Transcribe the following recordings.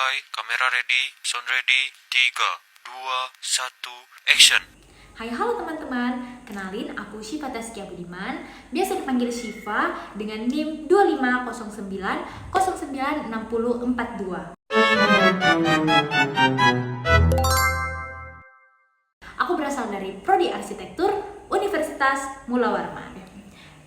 Standby, kamera ready, sound ready, 3, 2, 1, action. Hai halo teman-teman, kenalin aku Syifa Taskia Budiman, biasa dipanggil Syifa dengan NIM 2509096042. Aku berasal dari Prodi Arsitektur Universitas Mula Warman.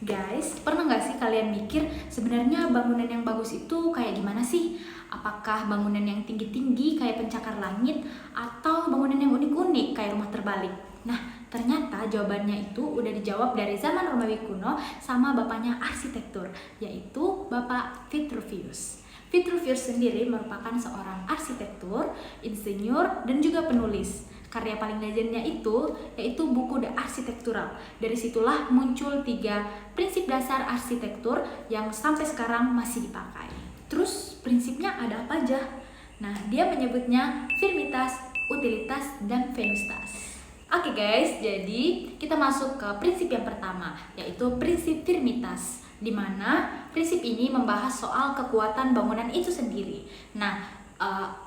Guys, pernah nggak sih kalian mikir sebenarnya bangunan yang bagus itu kayak gimana sih? Apakah bangunan yang tinggi-tinggi kayak pencakar langit atau bangunan yang unik-unik kayak rumah terbalik? Nah, ternyata jawabannya itu udah dijawab dari zaman Romawi kuno sama bapaknya arsitektur, yaitu Bapak Vitruvius. Vitruvius sendiri merupakan seorang arsitektur, insinyur, dan juga penulis. Karya paling legendnya itu yaitu buku De Architectura. Dari situlah muncul 3 prinsip dasar arsitektur yang sampai sekarang masih dipakai. Terus prinsipnya ada apa aja? Nah, dia menyebutnya firmitas, utilitas, dan venustas. Oke guys, jadi kita masuk ke prinsip yang pertama, yaitu prinsip firmitas, di mana prinsip ini membahas soal kekuatan bangunan itu sendiri. Nah,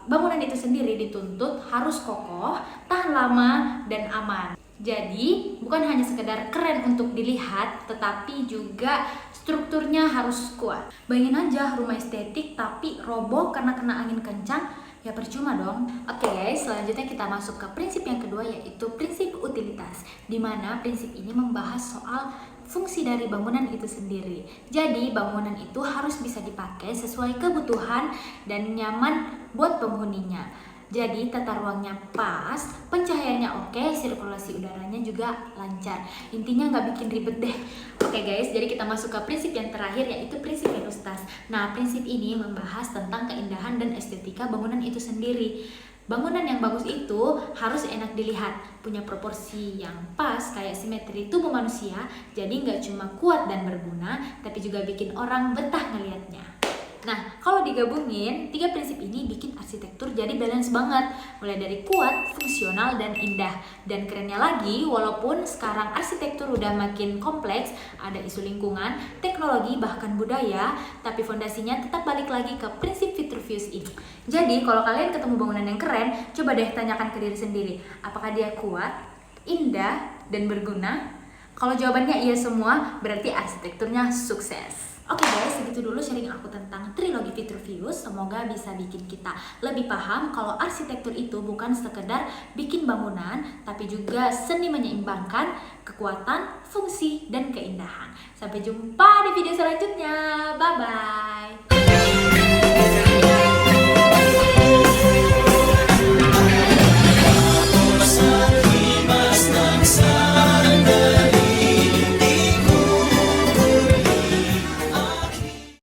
bangunan itu sendiri dituntut harus kokoh, tahan lama, dan aman. Jadi, bukan hanya sekedar keren untuk dilihat, tetapi juga strukturnya harus kuat. Bayangin aja rumah estetik tapi roboh karena kena angin kencang, ya percuma dong. Oke guys, selanjutnya kita masuk ke prinsip yang kedua, yaitu prinsip utilitas, di mana prinsip ini membahas soal fungsi dari bangunan itu sendiri. Jadi bangunan itu harus bisa dipakai sesuai kebutuhan dan nyaman buat penghuninya. Jadi tata ruangnya pas, pencahayaannya oke, sirkulasi udaranya juga lancar. Intinya nggak bikin ribet deh. Oke guys, jadi kita masuk ke prinsip yang terakhir, yaitu prinsip venustas. Nah, prinsip ini membahas tentang keindahan dan estetika bangunan itu sendiri. Bangunan yang bagus itu harus enak dilihat, punya proporsi yang pas kayak simetri tubuh manusia, jadi nggak cuma kuat dan berguna, tapi juga bikin orang betah ngelihatnya. Nah, kalau digabungin, 3 prinsip ini bikin arsitektur jadi balance banget, mulai dari kuat, fungsional, dan indah. Dan kerennya lagi, walaupun sekarang arsitektur udah makin kompleks, ada isu lingkungan, teknologi, bahkan budaya, tapi fondasinya tetap balik lagi ke prinsip Vitruvius ini. Jadi, kalau kalian ketemu bangunan yang keren, coba deh tanyakan ke diri sendiri, apakah dia kuat, indah, dan berguna? Kalau jawabannya iya semua, berarti arsitekturnya sukses. Oke guys, segitu dulu sharing aku tentang trilogi Vitruvius. Semoga bisa bikin kita lebih paham kalau arsitektur itu bukan sekedar bikin bangunan, tapi juga seni menyeimbangkan kekuatan, fungsi, dan keindahan. Sampai jumpa di video selanjutnya. Bye-bye.